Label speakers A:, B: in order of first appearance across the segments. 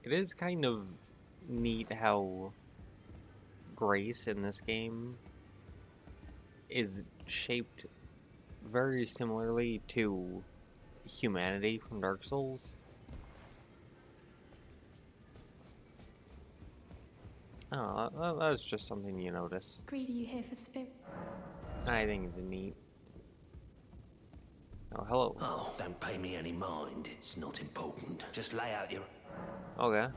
A: It is kind of neat how Grace in this game is shaped very similarly to humanity from Dark Souls. Oh, that's just something you notice.
B: Greedy you here for spirit.
A: I think it's neat. Oh, hello.
C: Oh, don't pay me any mind. It's not important. Just lay out your...
A: Okay.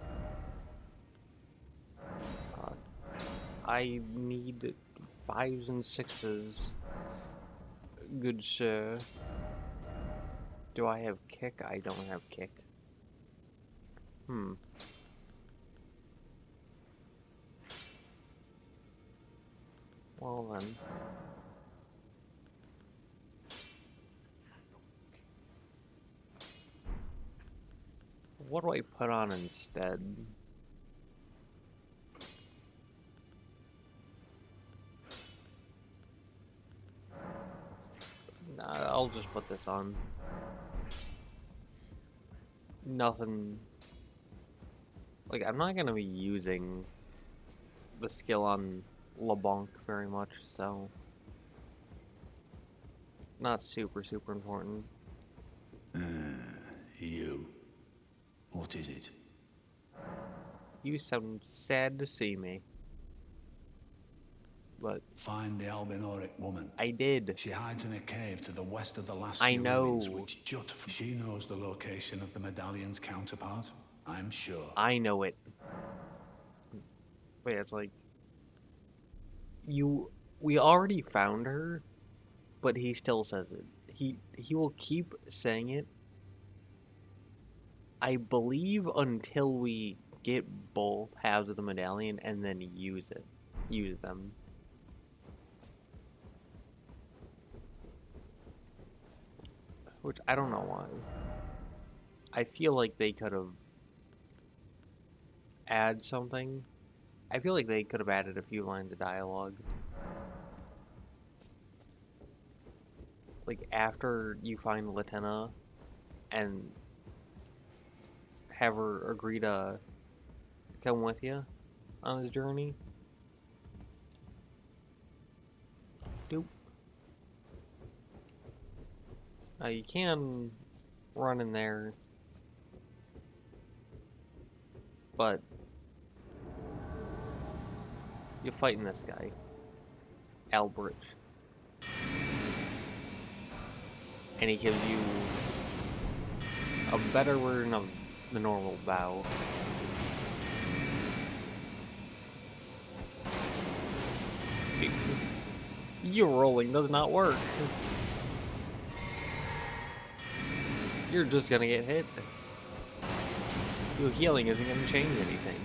A: I need 5s and 6s. Good sir. Do I have kick? I don't have kick. Well then. What do I put on instead? Nah, I'll just put this on. Nothing. Like, I'm not gonna be using the skill on LeBlanc very much, so. Not super important.
D: You. What is it?
A: You sound sad to see me. But
D: Find the Albinoric woman.
A: I did.
D: She hides in a cave to the west of the last
A: I
D: few
A: know.
D: ruins which jut from... She knows the location of the medallion's counterpart, I'm sure.
A: I know it. Wait, it's like... We already found her, but he still says it. He will keep saying it, I believe, until we get both halves of the medallion and then use them. Which, I don't know why. I feel like they could have added something. I feel like they could have added a few lines of dialogue. Like, after you find Latenna and have her agree to come with you on this journey. Doop. You can run in there, but you're fighting this guy, Albrecht, and he gives you a better version of the normal bow. Your rolling does not work. You're just gonna get hit. Your healing isn't gonna change anything.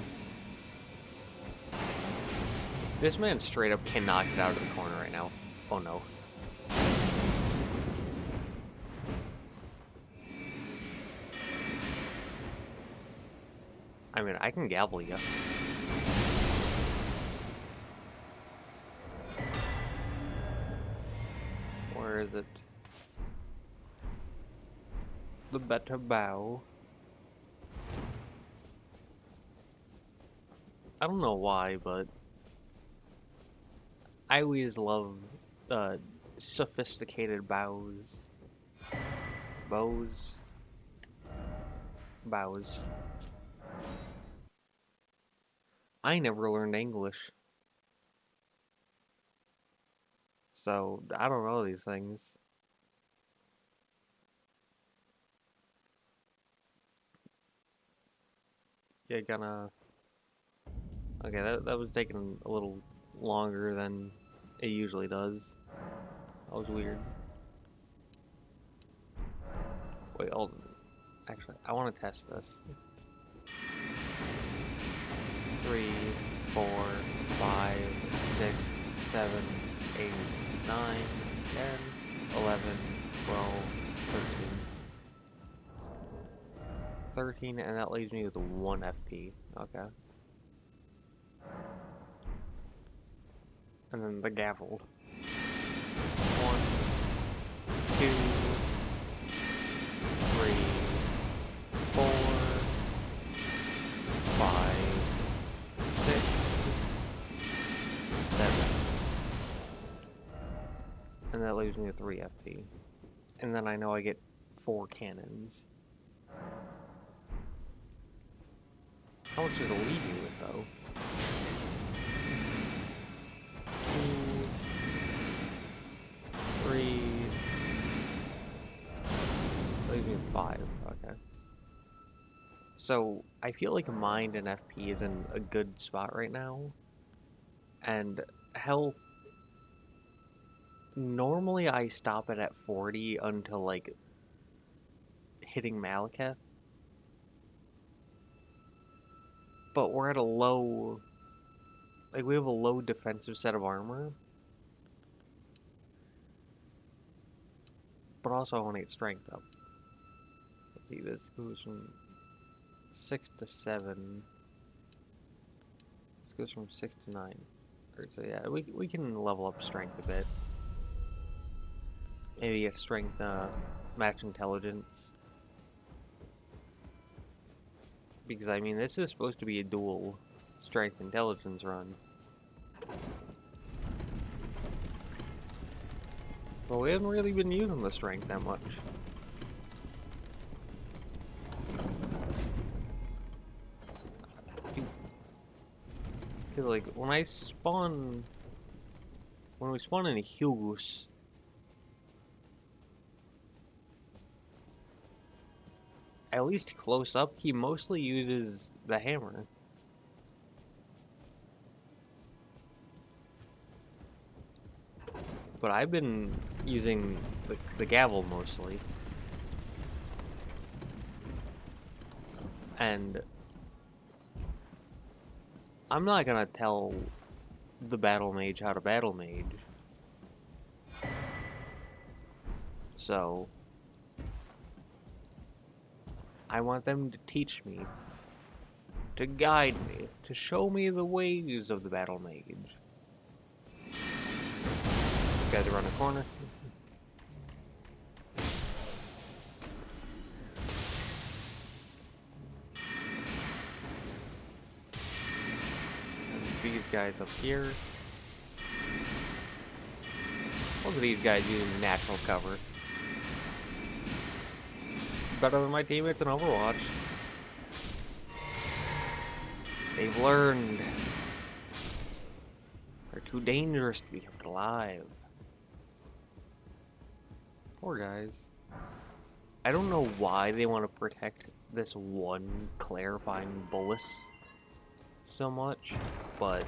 A: This man straight up cannot get out of the corner right now. Oh no. I mean, I can gavel you. Where is it? The better bow. I don't know why, but I always love sophisticated bows. Bows. I never learned English. So, I don't know these things. You're gonna... Okay, that was taking a little longer than it usually does. That was weird. Wait, actually, I want to test this. 3, 4, 5, 6, 7, 8, 9, 10, 11, 12, 13, and that leaves me with 1 FP. Okay. And then the gavel. 1, 2, 3, 4, And that leaves me with 3 FP. And then I know I get 4 cannons. How much does it leave me with, though? 2, 3... leaves me with 5. Okay. So, I feel like Mind and FP is in a good spot right now. And health... Normally I stop it at 40 until, like, hitting Malekith. But we're at a low... Like, we have a low defensive set of armor. But also I want to get strength up. Let's see, this goes from 6 to 7. This goes from 6 to 9. So yeah, we can level up strength a bit. Maybe get strength, match intelligence. Because, I mean, this is supposed to be a dual strength intelligence run. But we haven't really been using the strength that much. Because, like, when we spawn in a Hughes, at least close up, he mostly uses the hammer. But I've been using the gavel mostly. And I'm not gonna tell the Battlemage how to Battlemage. So I want them to teach me, to guide me, to show me the ways of the Battlemage. Guys around the corner. And these guys up here. Look at these guys using natural cover. Better than my teammates in Overwatch. They've learned. They're too dangerous to be kept alive. Poor guys. I don't know why they want to protect this one clarifying bullets so much, but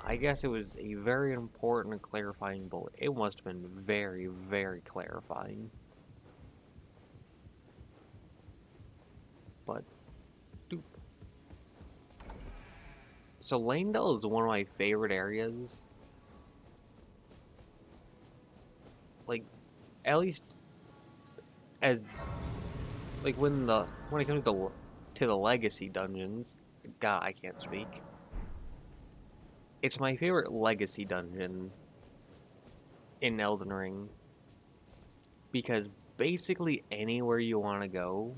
A: I guess it was a very important and clarifying bullet. It must have been very, very clarifying. But, doop. So Leyndell is one of my favorite areas. Like, at least as like when it comes to the legacy dungeons, God, I can't speak. It's my favorite legacy dungeon in Elden Ring because basically anywhere you want to go,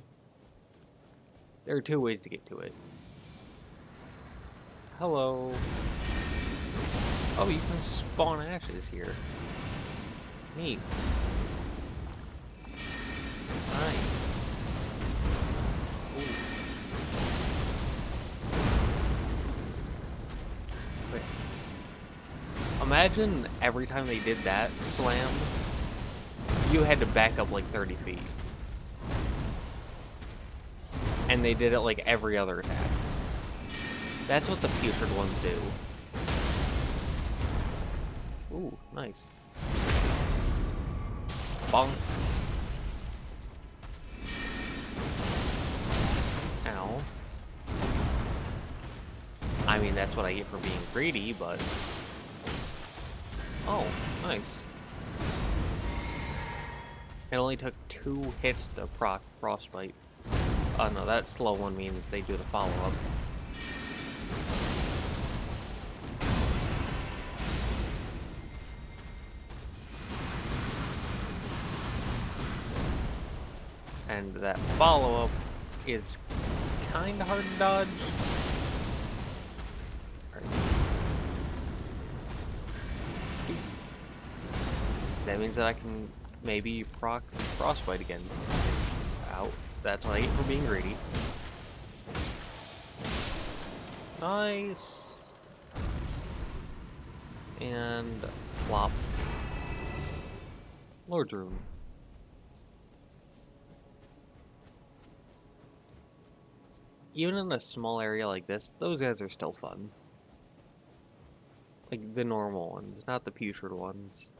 A: there are 2 ways to get to it. Hello. Oh, you can spawn ashes here. Neat. Nice. Ooh. Wait. Imagine every time they did that slam, you had to back up like 30 feet. And they did it like every other attack. That's what the putrid ones do. Ooh, nice. Bonk. Ow. I mean, that's what I get for being greedy, but... Oh, nice. It only took 2 hits to proc Frostbite. Oh no, that slow one means they do the follow-up. And that follow-up is kinda hard to dodge. Right. That means that I can maybe proc Frostbite again. Ow. That's what I get for being greedy. Nice. And flop. Lord's Rune. Even in a small area like this, those guys are still fun. Like the normal ones, not the putrid ones.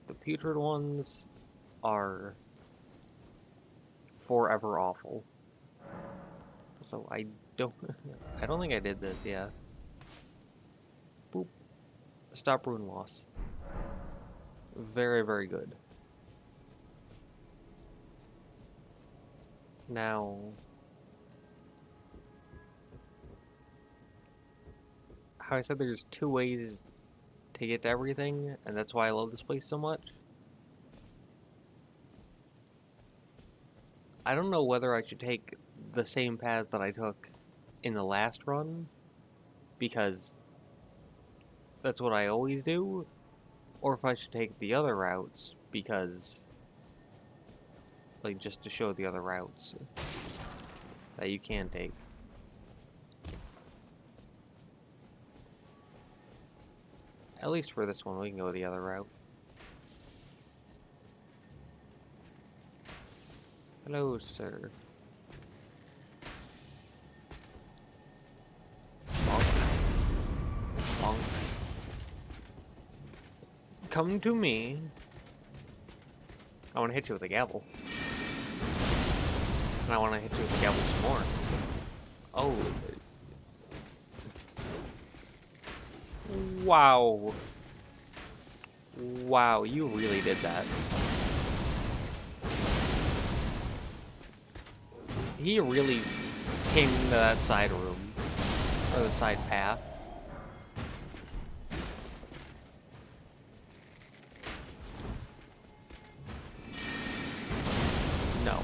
A: The putrid ones are forever awful. So I don't I don't think I did this, yeah. Boop. Stop rune loss. Very, very good. Now, how I said there's two ways to get to everything, and that's why I love this place so much. I don't know whether I should take the same path that I took in the last run, because that's what I always do, or if I should take the other routes, because, like, just to show the other routes that you can take. At least for this one, we can go the other route. Hello, sir. Bonk. Bonk. Come to me. I want to hit you with a gavel. And I want to hit you with a gavel some more. Oh. Wow. Wow, you really did that. He really came into that side room. Or the side path. No.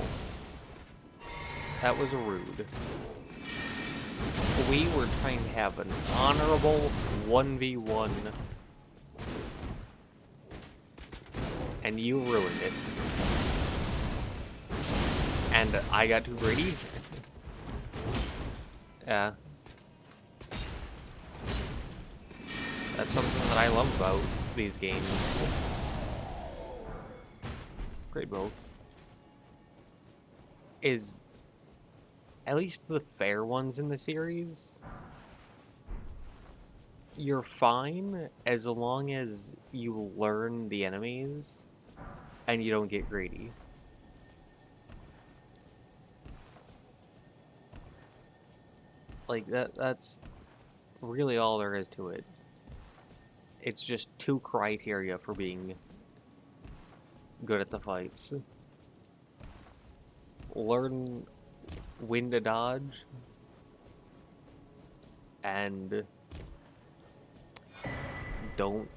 A: That was rude. We were trying to have an honorable 1v1. And you ruined it. And I got too greedy? Yeah. That's something that I love about these games. Great build. Is at least the fair ones in the series, you're fine as long as you learn the enemies and you don't get greedy. Like that's really all there is to it. It's just two criteria for being good at the fights. Learn when to dodge and don't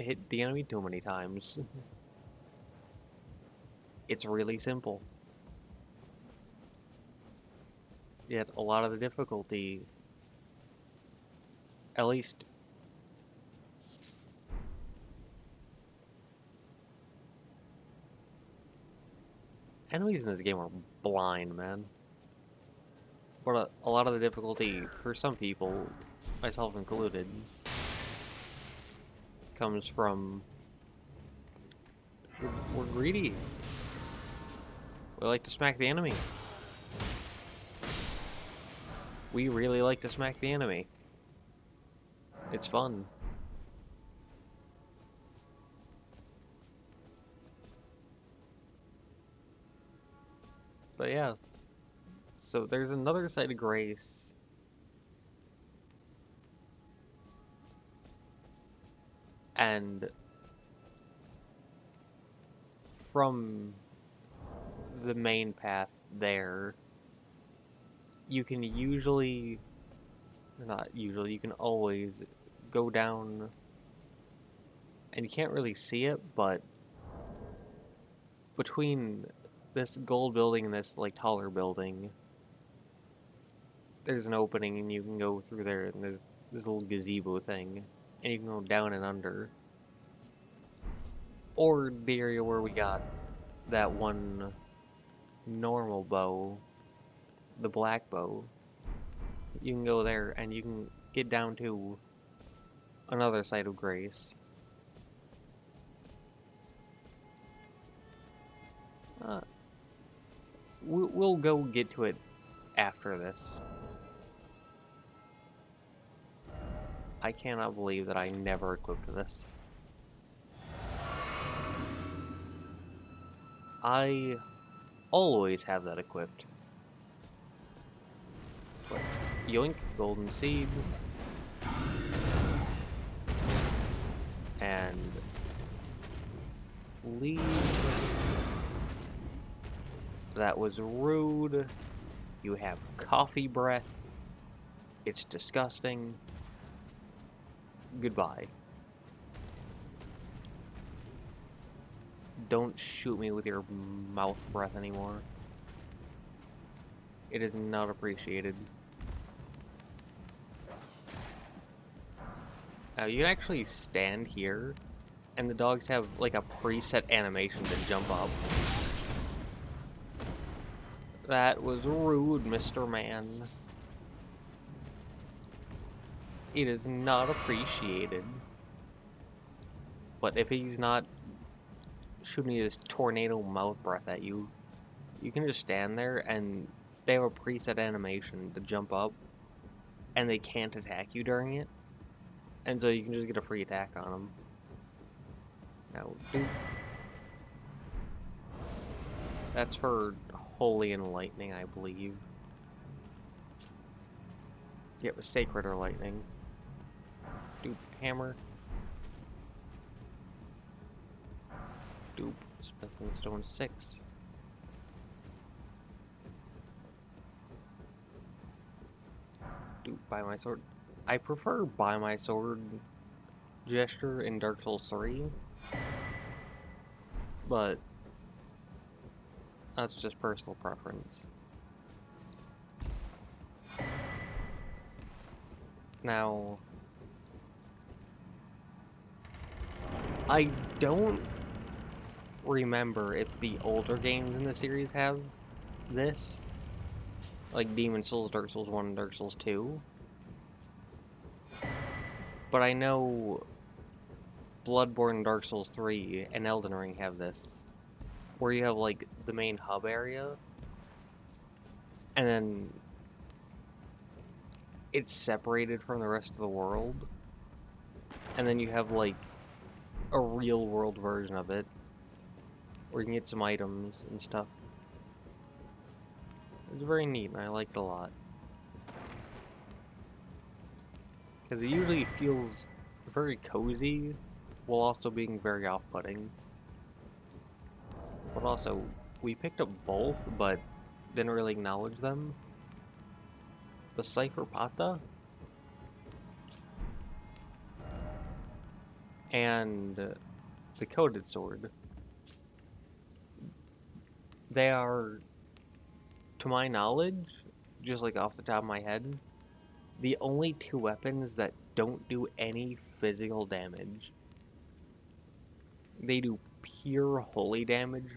A: hit the enemy too many times. It's really simple. Yet a lot of the difficulty, at least enemies in this game are blind, man. But a lot of the difficulty, for some people, myself included, comes from we're greedy. We like to smack the enemy. We really like to smack the enemy. It's fun. But yeah. So there's another side of grace. And from the main path there, you can usually, not usually, you can always go down, and you can't really see it, but between this gold building and this like taller building, there's an opening and you can go through there, and there's this little gazebo thing, and you can go down and under. Or the area where we got that one normal bow, the black bow. You can go there and you can get down to another site of grace. We'll go get to it after this. I cannot believe that I never equipped this. I always have that equipped. But yoink, golden seed. And leave. That was rude. You have coffee breath. It's disgusting. Goodbye. Don't shoot me with your mouth breath anymore. It is not appreciated. Now you can actually stand here, and the dogs have like a preset animation to jump up. That was rude, Mr. Man. It is not appreciated. But if he's not shooting his tornado mouth breath at you, you can just stand there and they have a preset animation to jump up and they can't attack you during it. And so you can just get a free attack on them. Now, dude. That's for Holy and Lightning, I believe. Yeah, it was Sacred or Lightning. Dude, hammer. Dupe, Smith and Stone 6. Dupe, buy my sword. I prefer buy my sword gesture in Dark Souls 3. But that's just personal preference. Now, I don't remember if the older games in the series have this. Like Demon Souls, Dark Souls 1, and Dark Souls 2. But I know Bloodborne, Dark Souls 3, and Elden Ring have this. Where you have like the main hub area. And then it's separated from the rest of the world. And then you have like a real world version of it. Where you can get some items and stuff. It's very neat and I like it a lot. Because it usually feels very cozy while also being very off-putting. But also, we picked up both, but didn't really acknowledge them. The Cypher Pata and the Coated Sword. They are, to my knowledge, just like off the top of my head, the only two weapons that don't do any physical damage. They do pure holy damage,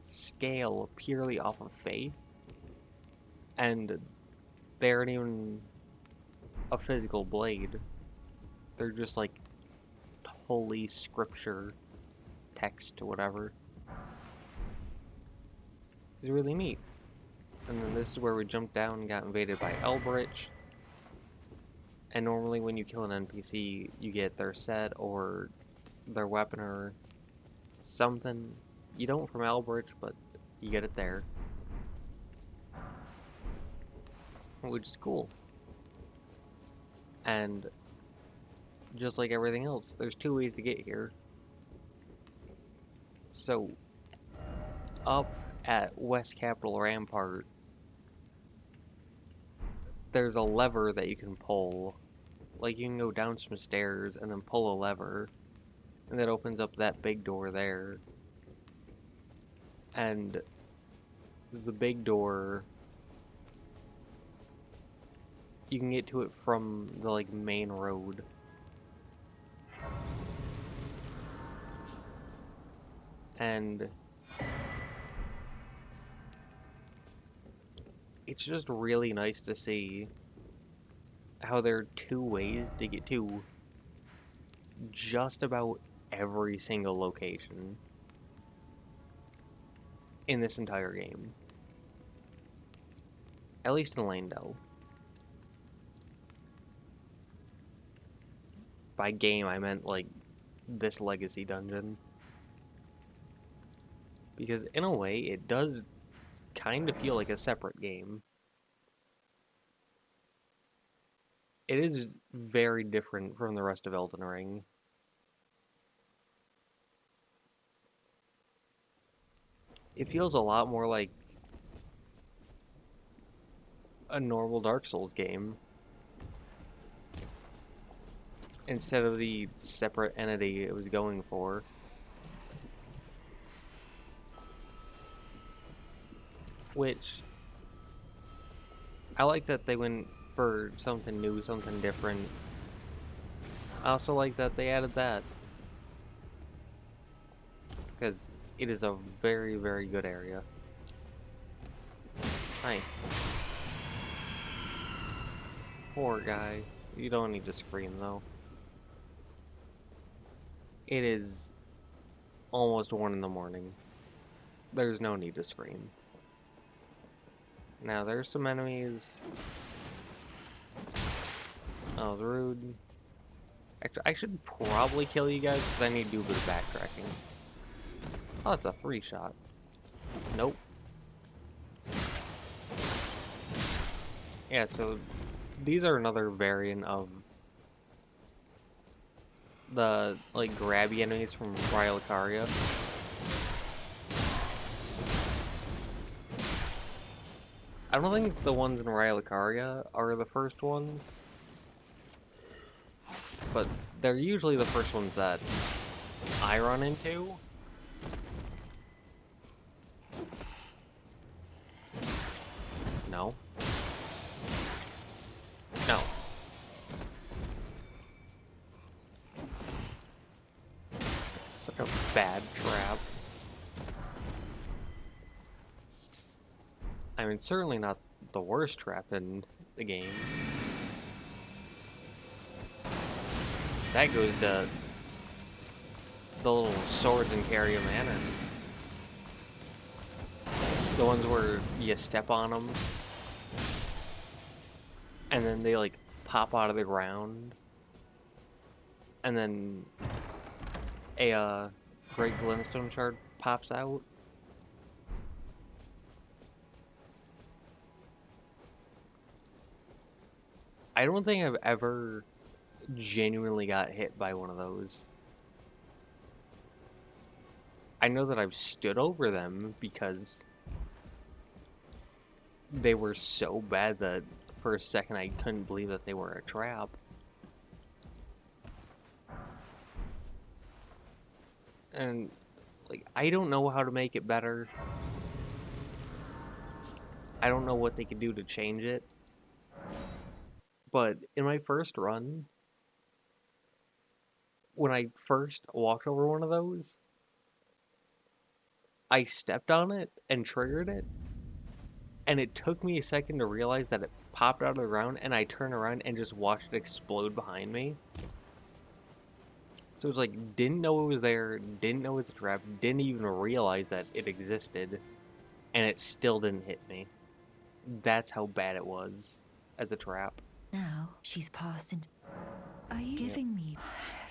A: scale purely off of faith, and they aren't even a physical blade. They're just like holy scripture text or whatever. It's really neat. And then this is where we jumped down and got invaded by Elbrich. And normally when you kill an NPC, you get their set or their weapon or something. You don't from Elbrich, but you get it there. Which is cool. And just like everything else, there's two ways to get here. So, up at West Capitol Rampart, there's a lever that you can pull. Like, you can go down some stairs and then pull a lever. And that opens up that big door there. And the big door, you can get to it from the, like, main road. And it's just really nice to see how there are two ways to get to just about every single location in this entire game. At least in Leyndell. By game, I meant, like, this legacy dungeon. Because, in a way, it does kind of feel like a separate game. It is very different from the rest of Elden Ring. It feels a lot more like a normal Dark Souls game, instead of the separate entity it was going for. Which, I like that they went for something new, something different. I also like that they added that, because it is a very, very good area. Hi. Poor guy. You don't need to scream, though. It is almost 1 in the morning. There's no need to scream. Now, there's some enemies. Oh, the rude. Actually, I should probably kill you guys, because I need to do a bit of backtracking. Oh, it's a 3-shot. Nope. Yeah, so these are another variant of the, like, grabby enemies from Rhylicaria. I don't think the ones in Rhylicaria are the first ones, but they're usually the first ones that I run into. No. No. Such a bad trap. I mean, certainly not the worst trap in the game. That goes to the little swords in Caria Manor. The ones where you step on them, and then they, like, pop out of the ground, and then a Great Glintstone Shard pops out. I don't think I've ever genuinely got hit by one of those. I know that I've stood over them because they were so bad that for a second I couldn't believe that they were a trap. And, like, I don't know how to make it better. I don't know what they could do to change it. But in my first run, when I first walked over one of those, I stepped on it and triggered it, and it took me a second to realize that it popped out of the ground, and I turned around and just watched it explode behind me. So it was like, didn't know it was there, didn't know it was a trap, didn't even realize that it existed, and it still didn't hit me. That's how bad it was as a trap.
B: Now she's passed into... Are you giving me...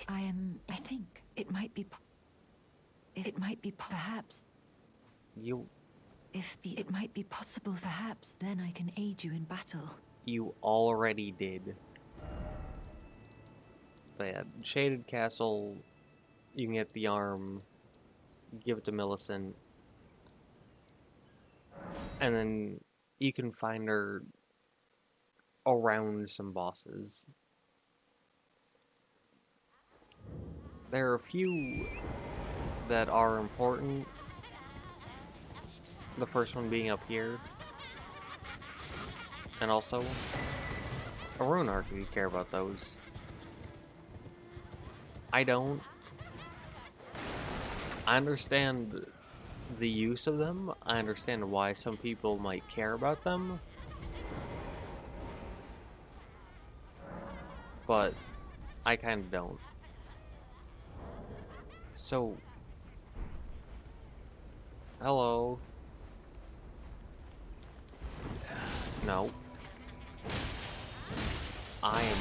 B: I think it might be... It might be perhaps... It might be possible, perhaps then I can aid you in battle.
A: You already did. But yeah, Shaded Castle, you can get the arm, give it to Millicent, and then you can find her around some bosses. There are a few that are important. The first one being up here. And also a Rune Arc if you care about those. I don't. I understand the use of them. I understand why some people might care about them. But I kind of don't. So, hello. No. I am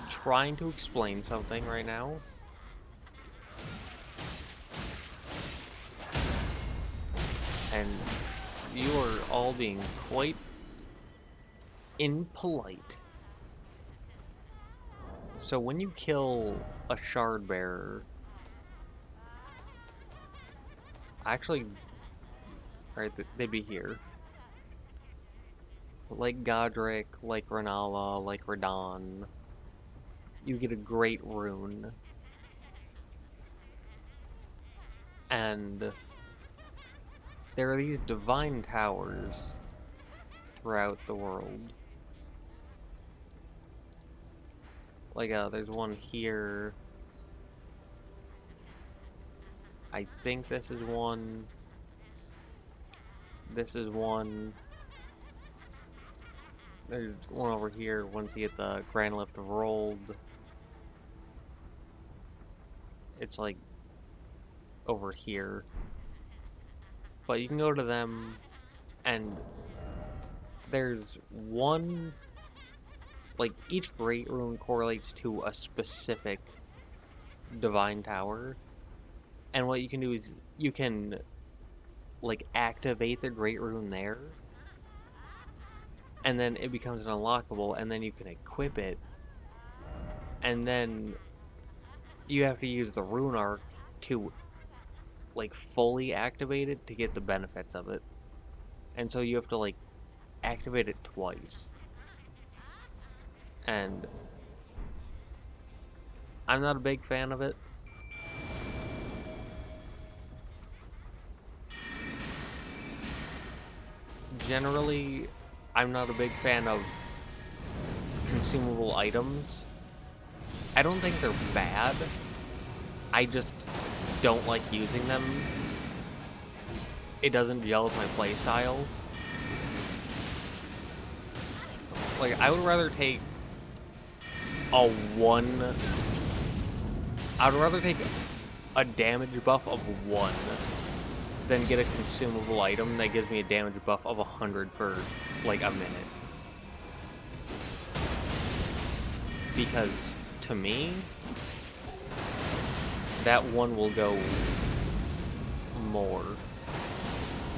A: trying to explain something right now. And you are all being quite impolite. So when you kill a shard bearer, actually, right, they'd be here. Like Godric, like Renala, like Radon, you get a great rune. And there are these divine towers throughout the world. Like, there's one here. I think this is one. This is one. There's one over here once you get the Grand Lift of Rolled. It's like over here. But you can go to them, and there's one, like, each Great Rune correlates to a specific Divine Tower. And what you can do is you can, like, activate the Great Rune there, and then it becomes an unlockable, and then you can equip it, and then you have to use the Rune Arc to, like, fully activate it to get the benefits of it. And so you have to, like, activate it twice. And I'm not a big fan of it. Generally, I'm not a big fan of consumable items. I don't think they're bad. I just don't like using them. It doesn't gel with my playstyle. Like, I would rather take a damage buff of 1 than get a consumable item that gives me a damage buff of 100 for, like, a minute. Because, to me, that one will go more.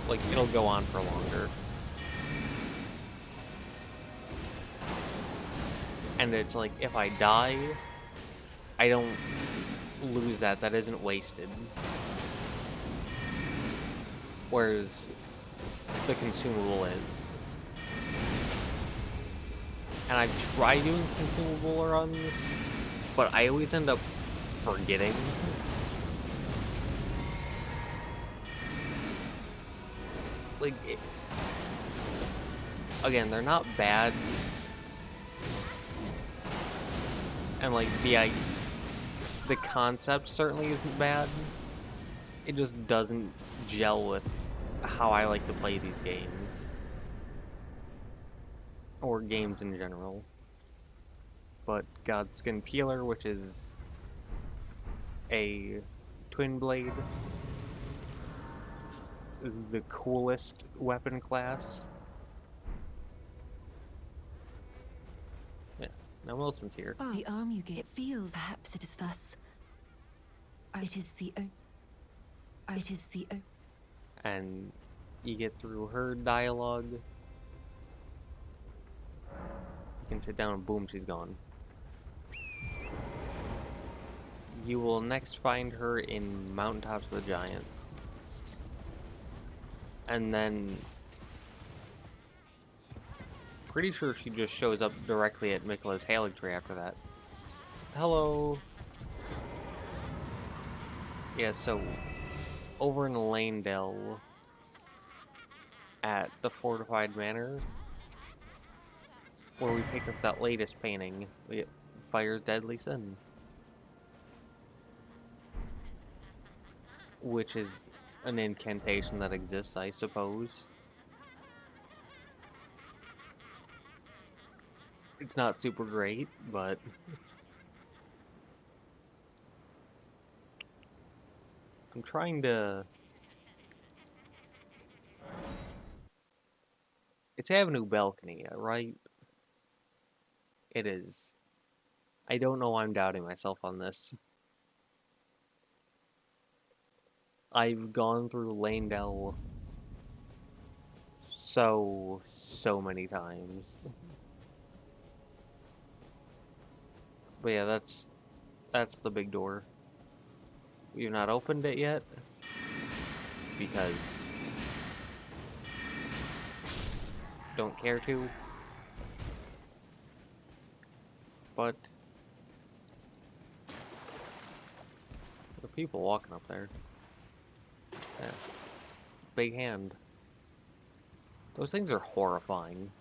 A: Like, it'll go on for longer. And it's like, if I die, I don't lose that. That isn't wasted. Whereas the consumable is. And I've tried doing consumable runs, but I always end up forgetting. Like, again, they're not bad. And, like, the concept certainly isn't bad. It just doesn't gel with how I like to play these games. Or games in general. But Godskin Peeler, which is a twin blade, the coolest weapon class. Yeah, now Wilson's here.
B: Oh, the arm you get, it feels. Perhaps it is thus. It is the
A: And you get through her dialogue. You can sit down and boom, she's gone. You will next find her in Mountaintops of the Giant. And then pretty sure she just shows up directly at Mikla's Hailing Tree after that. Hello. Yeah, so over in Leyndell at the Fortified Manor, where we picked up that latest painting, we get Fire's Deadly Sin. which is an incantation that exists, I suppose. It's not super great, but I'm trying to... It's Avenue Balcony, right? It is. I don't know why I'm doubting myself on this. I've gone through Leyndell so many times. But yeah, that's the big door. We've not opened it yet because don't care to. But there are people walking up there. Yeah. Big hand. Those things are horrifying.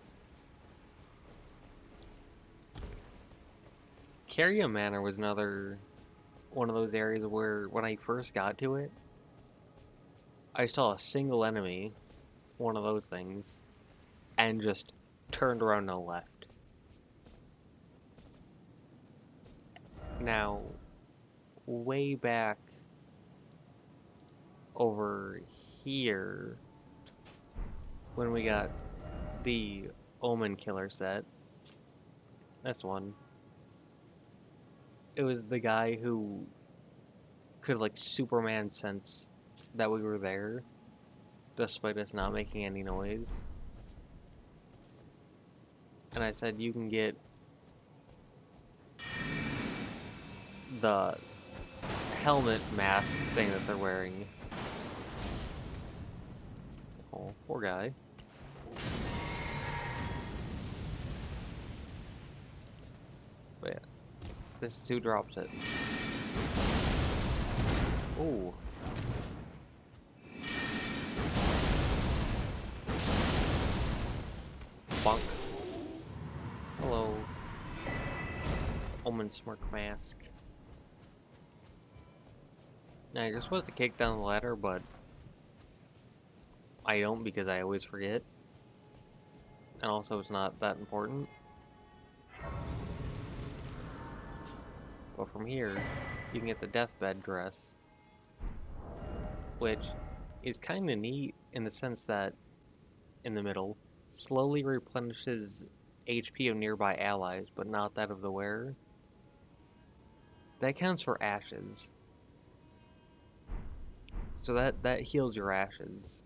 A: Carrier Manor was another one of those areas where when I first got to it, I saw a single enemy, one of those things, and just turned around and left. Now, way back over here, when we got the Omen Killer set, this one, it was the guy who could like Superman sense that we were there, despite us not making any noise. And I said, you can get the helmet mask thing that they're wearing. Oh, poor guy. But yeah, this is who drops it. Ooh. Bonk. Hello. Omen Smirk Mask. Now, you're supposed to kick down the ladder, but I don't because I always forget. And also, it's not that important. But from here, you can get the deathbed dress, which is kind of neat in the sense that, in the middle, slowly replenishes HP of nearby allies, but not that of the wearer. That counts for ashes. So that heals your ashes,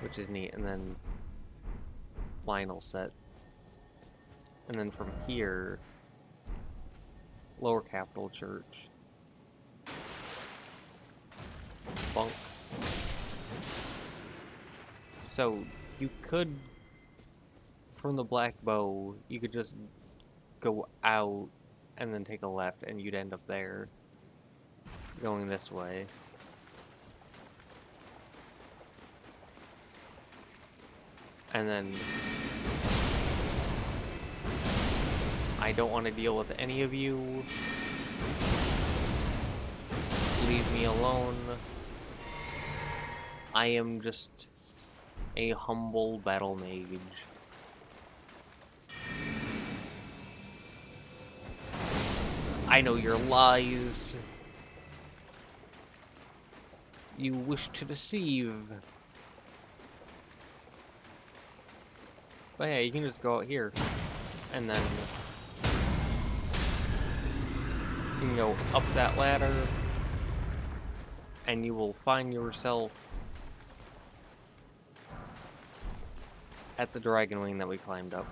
A: which is neat. And then Lionel set. And then from here, Lower Capital Church. Bunk. So you could, from the Black Bow, you could just go out and then take a left and you'd end up there, going this way. And then I don't want to deal with any of you. Leave me alone. I am just a humble battle mage. I know your lies. You wish to deceive. But yeah, you can just go out here. And then you can go up that ladder. And you will find yourself at the dragon wing that we climbed up.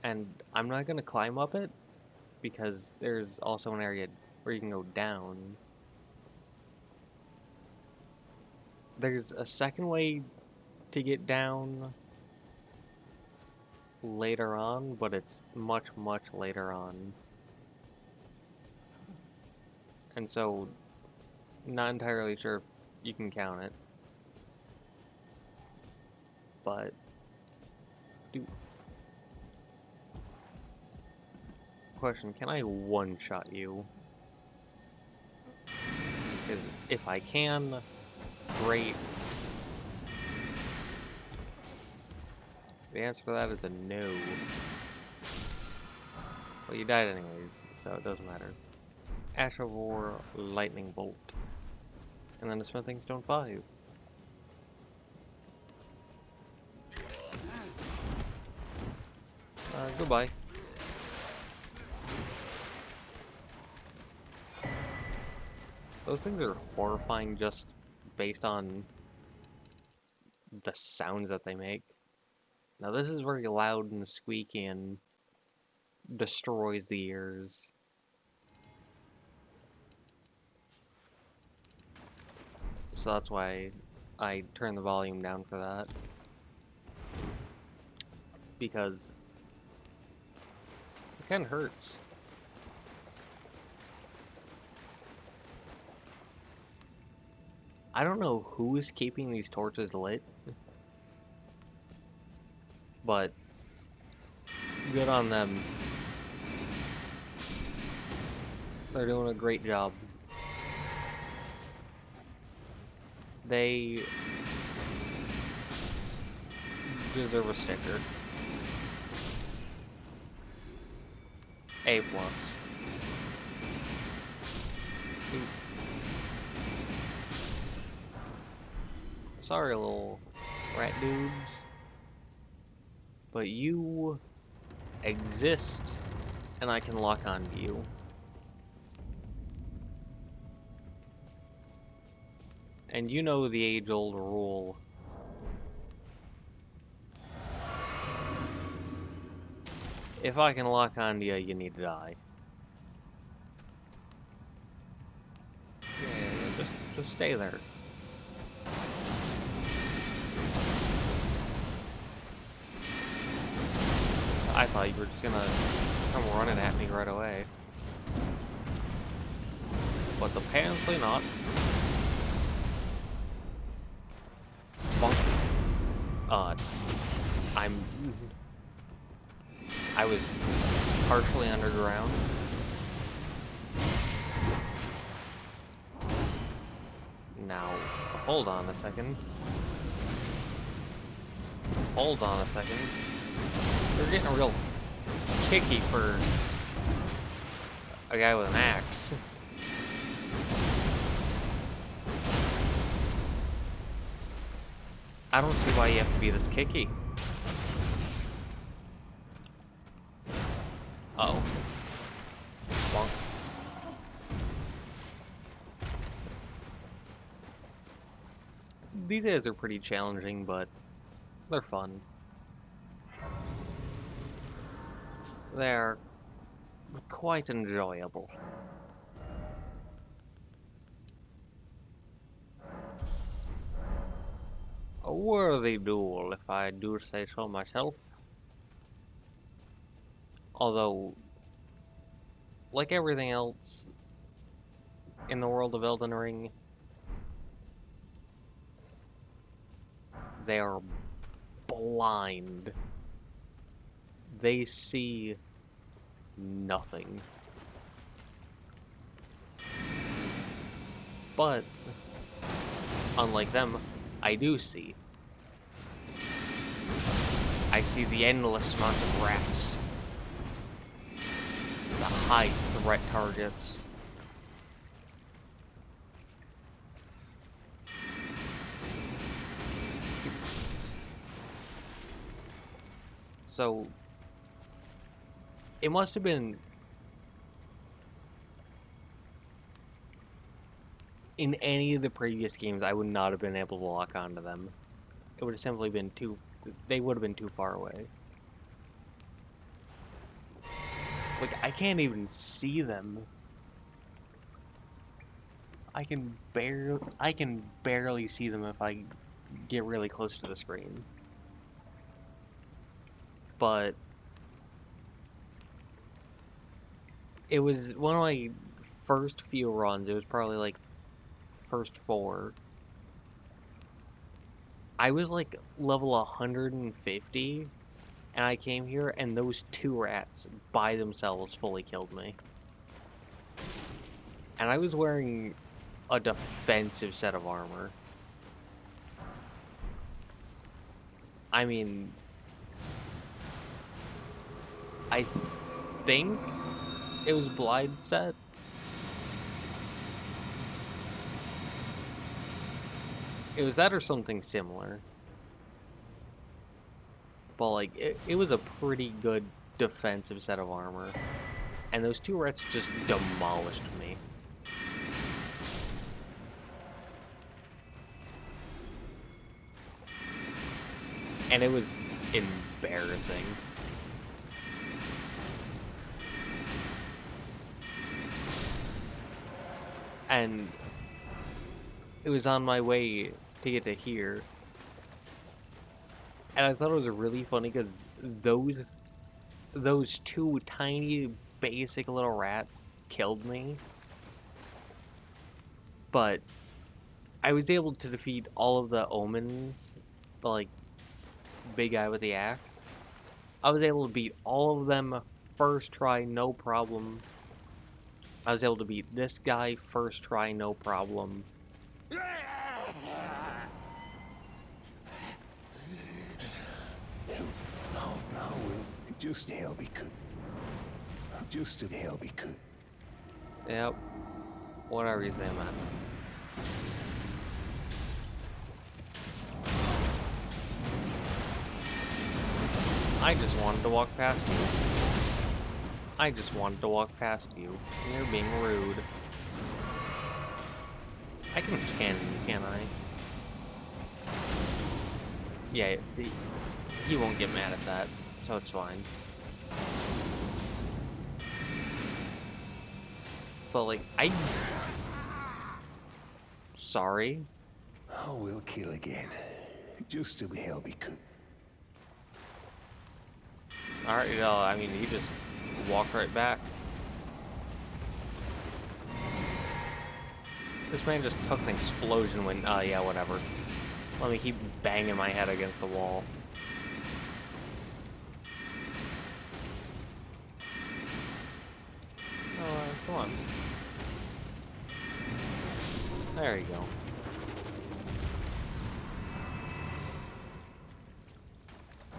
A: And I'm not going to climb up it, because there's also an area where you can go down. There's a second way to get down later on, but it's much, much later on. And so, not entirely sure if you can count it. But Question, can I one-shot you? Because if I can, great. The answer to that is a no. Well, you died anyways, so it doesn't matter. Ash of War, Lightning Bolt. And then a Smithing Stone 5. Goodbye. Those things are horrifying just based on the sounds that they make. Now this is very loud and squeaky and destroys the ears. So that's why I turn the volume down for that. Because it kind of hurts. I don't know who is keeping these torches lit, but good on them. They're doing a great job. They deserve a sticker. A+. Sorry, little rat dudes, but you exist, and I can lock onto you. And you know the age-old rule. If I can lock onto you, you need to die. Yeah, just stay there. I thought you were just gonna come running at me right away. But apparently not. Bonk. I was partially underground. Now, hold on a second. Hold on a second. They're getting real kicky for a guy with an axe. I don't see why you have to be this kicky. Uh-oh. Bonk. These guys are pretty challenging, but they're fun. They're quite enjoyable. A worthy duel, if I do say so myself. Although, like everything else in the world of Elden Ring, they are blind. They see nothing. But, unlike them, I do see. I see the endless amount of rats. The high threat targets. So, it must have been in any of the previous games I would not have been able to lock onto them. It would have simply been they would have been too far away. Like, I can't even see them. I can barely see them if I get really close to the screen. But it was one of my first few runs. It was probably like first 4. I was like level 150, And I came here, and those 2 rats by themselves fully killed me. And I was wearing a defensive set of armor. I mean, I think it was blind set. It was that or something similar. But, like, it was a pretty good defensive set of armor. And those 2 rats just demolished me. And it was embarrassing. And it was on my way to get to here. And I thought it was really funny because those 2 tiny, basic little rats killed me. But I was able to defeat all of the omens, the, like, big guy with the axe. I was able to beat all of them first try, no problem. I was able to beat this guy first try, no problem.
C: No, we'll just help me could. Just to help me could.
A: Yep. Whatever you say, man. I just wanted to walk past you. I just wanted to walk past you. You're being rude. I can cannon you, can't I? Yeah, he won't get mad at that, so it's fine. But, like, sorry.
C: I will kill again. Just to help me could.
A: Alright, no, I mean, he just walked right back. This man just took an explosion when, yeah, whatever. Let me keep banging my head against the wall. Oh, come on. There you go.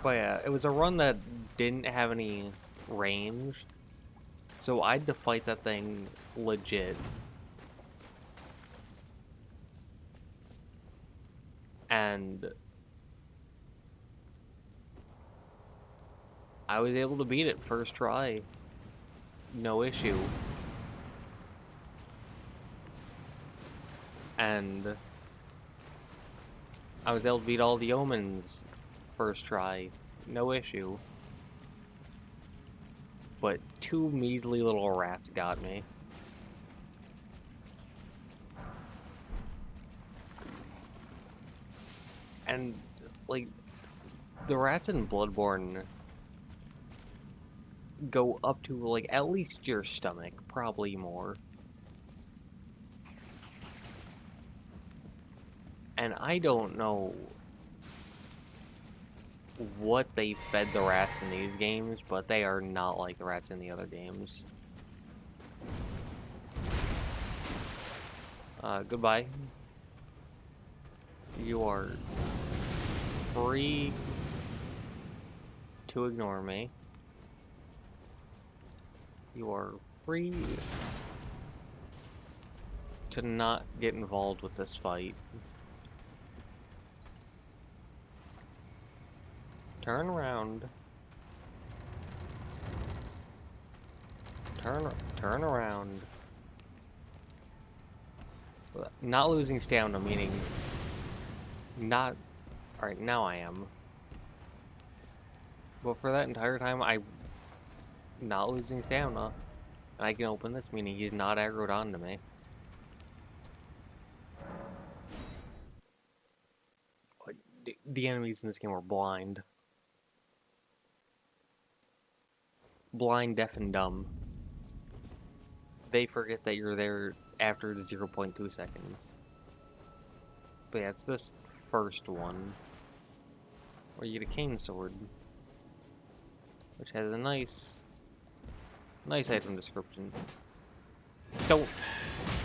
A: But yeah, it was a run that didn't have any range, so I had to fight that thing legit. And I was able to beat it first try. No issue. And I was able to beat all the omens first try. No issue. But 2 measly little rats got me. And, like, the rats in Bloodborne go up to, like, at least your stomach, probably more. And I don't know what they fed the rats in these games, but they are not like the rats in the other games. Goodbye. You are free to ignore me. You are free to not get involved with this fight. Turn around. Turn around. Not losing stamina, meaning not... Alright, now I am. But for that entire time, I'm not losing stamina. And I can open this, meaning he's not aggroed onto me. Like, the enemies in this game are blind. Blind, deaf, and dumb. They forget that you're there after the 0.2 seconds. But yeah, it's this first one where you get a cane sword. which has a nice item description. Don't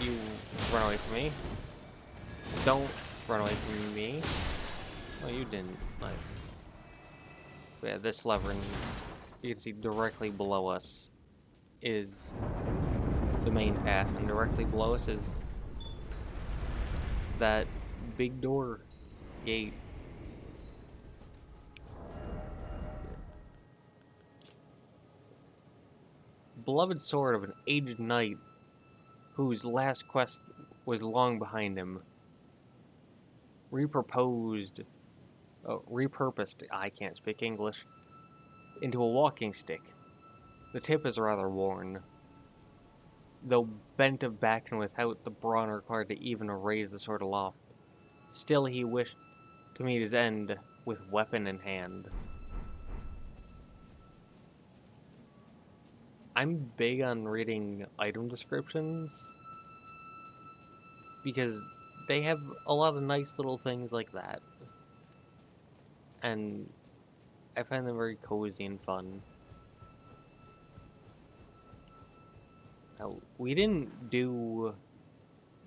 A: you run away from me. Don't run away from me. Oh, you didn't. Nice. But yeah, this lever, and you can see directly below us is the main path, and directly below us is that big door gate. Beloved sword of an aged knight whose last quest was long behind him. Repurposed, repurposed, I can't speak English, into a walking stick. The tip is rather worn, though bent of back and without the brawn required to even raise the sword aloft. Still he wished to meet his end with weapon in hand. I'm big on reading item descriptions because they have a lot of nice little things like that. And I find them very cozy and fun. Now, we didn't do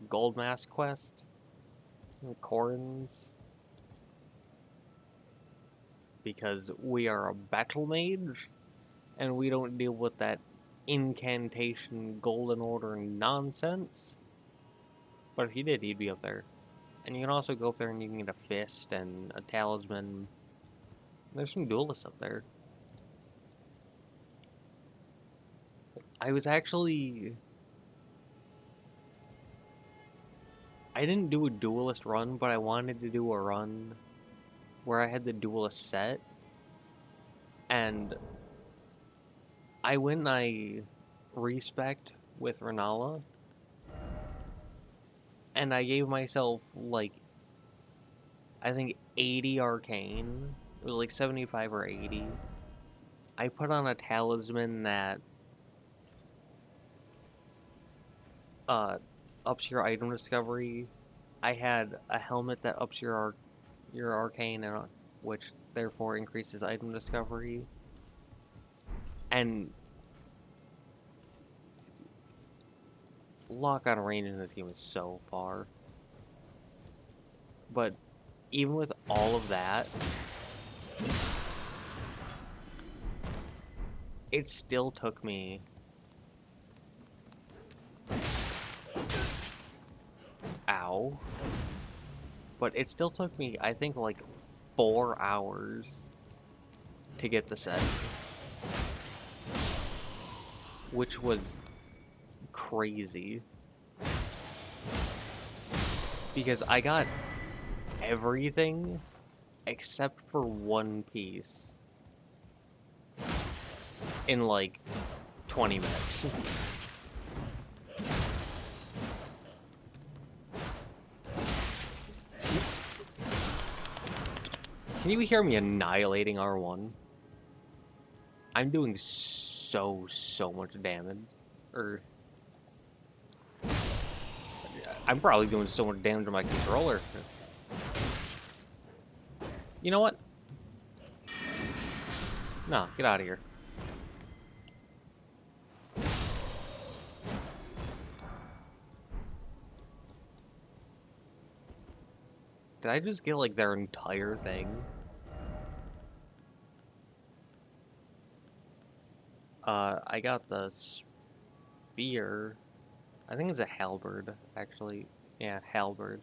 A: Gold Mask Quest, Corins, because we are a Battlemage, and we don't deal with that incantation golden order nonsense. But if you did, you'd be up there. And you can also go up there and you can get a fist and a talisman. There's some duelists up there. I didn't do a duelist run, but I wanted to do a run where I had the duelist set. And I went and I respect with Renala. And I gave myself, like, I think 80 arcane. It was like 75 or 80. I put on a talisman that ups your item discovery. I had a helmet that ups your arcane, and which therefore increases item discovery. And lock on range in this game is so far. But even with all of that, it still took me but it still took me, I think, like 4 hours to get the set, which was crazy because I got everything except for one piece in like 20 minutes. Can you hear me annihilating R1? I'm doing so much damage. I'm probably doing so much damage to my controller. You know what? No, get out of here. Did I just get, like, their entire thing? I got the spear. I think it's a halberd, actually. Yeah, halberd.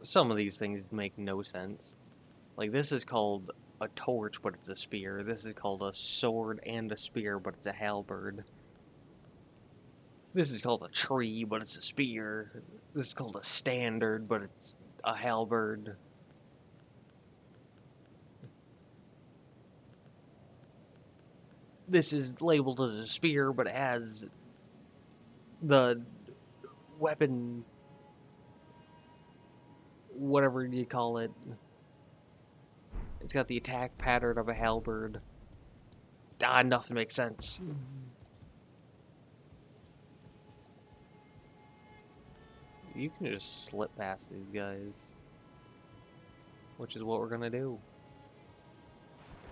A: Some of these things make no sense. Like, this is called a torch, but it's a spear. This is called a sword and a spear, but it's a halberd. This is called a tree, but it's a spear. This is called a standard, but it's a halberd. This is labeled as a spear, but it has the weapon, whatever you call it. It's got the attack pattern of a halberd. Nothing makes sense. You can just slip past these guys, which is what we're gonna do.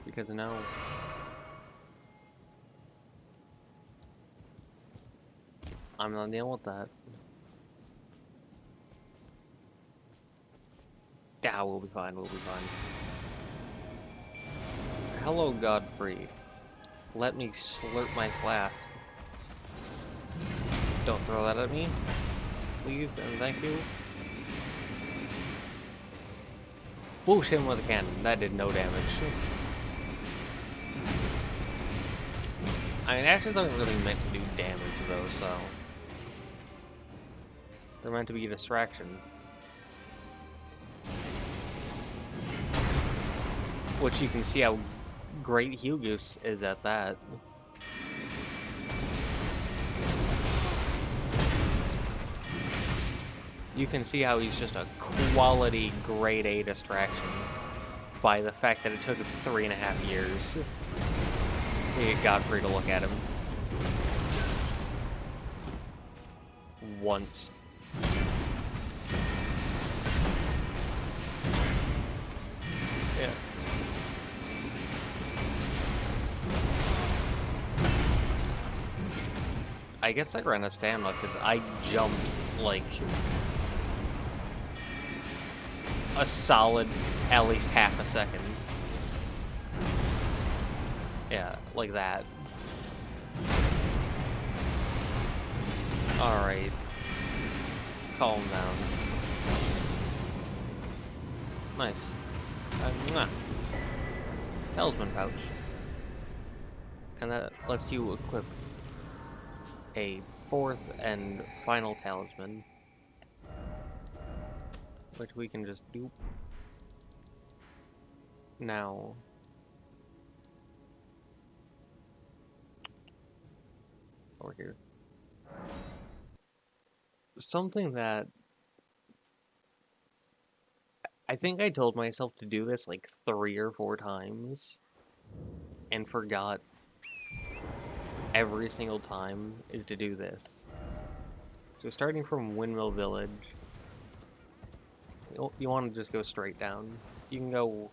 A: Because no. I'm not dealing with that. Yeah, we'll be fine, we'll be fine. Hello, Godfrey. Let me slurp my flask. Don't throw that at me, please, and thank you. Boosh him with a cannon. That did no damage. I mean, actions aren't really meant to do damage, though, so... They're meant to be a distraction. Which you can see how great Hugus is at that. You can see how he's just a quality grade A distraction by the fact that it took him 3.5 years to get Godfrey to look at him. Once. Yeah. I guess I ran a stamina because I jumped like a solid at least half a second. Yeah, like that. Alright. Calm down. Nice. Talisman pouch. And that lets you equip a 4th and final talisman. Which we can just dupe. Now... over here. Something that... I think I told myself to do this like 3 or 4 times. And forgot every single time is to do this. So starting from Windmill Village, you want to just go straight down. You can go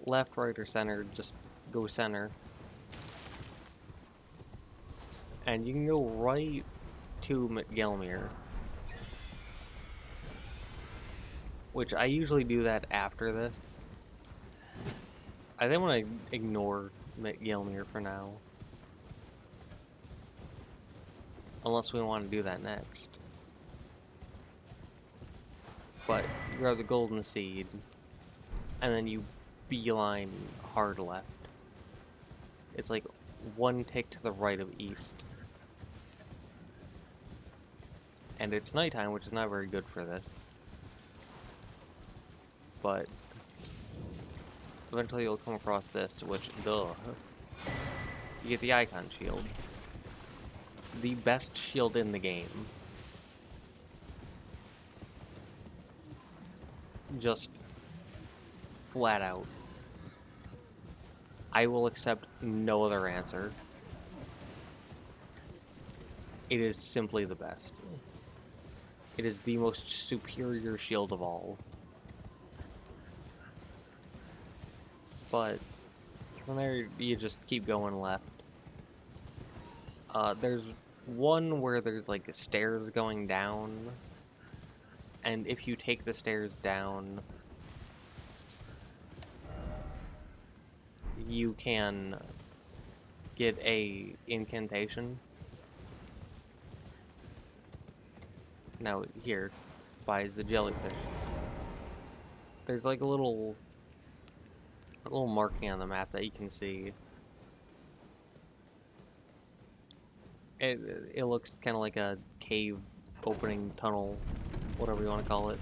A: left, right, or center, just go center. And you can go right to McGilmere. Which I usually do that after this. I think I'm going to ignore McGilmere for now. Unless we want to do that next. But you grab the golden seed, and then you beeline hard left. It's like 1 tick to the right of east. And it's nighttime, which is not very good for this. But eventually you'll come across this, which, duh. You get the icon shield. The best shield in the game. Just flat out. I will accept no other answer. It is simply the best. It is the most superior shield of all. But from there, you just keep going left. There's one where there's like stairs going down. And if you take the stairs down, you can get a incantation. Now here, buys the jellyfish. There's like a little marking on the map that you can see. It looks kind of like a cave opening tunnel, whatever you want to call it.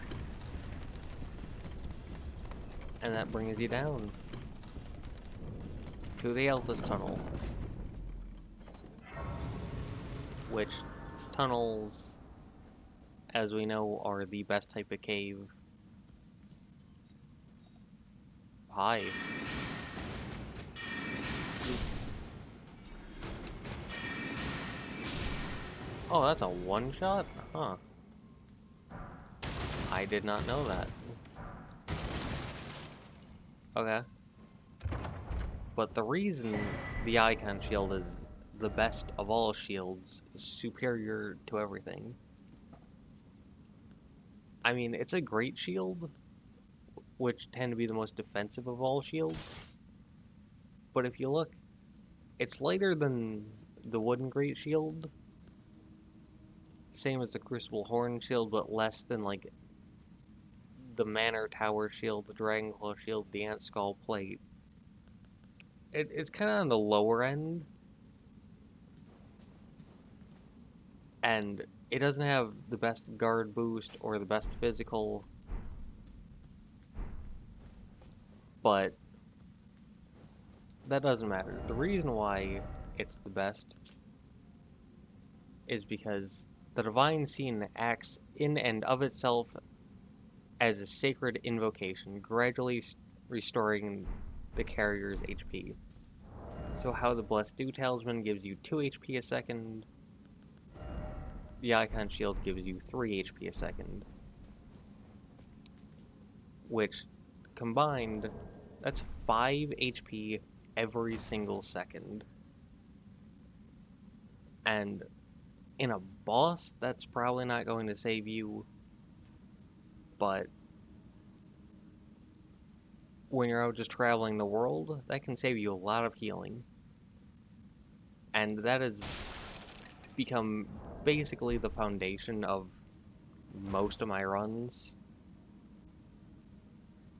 A: And that brings you down to the Altus tunnel. Which tunnels, as we know, are the best type of cave. Hi. Oh, that's a one-shot? Huh. I did not know that. Okay. But the reason the Icon Shield is the best of all shields, superior to everything. I mean, it's a great shield, which tend to be the most defensive of all shields. But if you look, it's lighter than the wooden great shield. Same as the Crucible Horn shield, but less than like the Manor Tower shield, the Dragonclaw shield, the Ant Skull plate. It's kind of on the lower end. And it doesn't have the best guard boost or the best physical. But that doesn't matter. The reason why it's the best is because the Divine Scene acts in and of itself as a sacred invocation, gradually restoring the carrier's HP. So how the Blessed Dew Talisman gives you 2 HP a second, the Icon Shield gives you 3 HP a second. Which, combined, that's 5 HP every single second. And in a boss, that's probably not going to save you, but when you're out just traveling the world, that can save you a lot of healing. And that has become basically the foundation of most of my runs.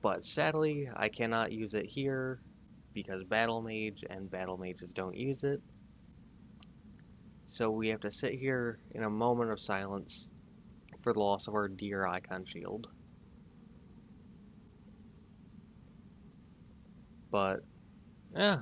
A: But sadly, I cannot use it here because Battlemage and Battlemages don't use it. So we have to sit here in a moment of silence for the loss of our dear Icon Shield. But, yeah,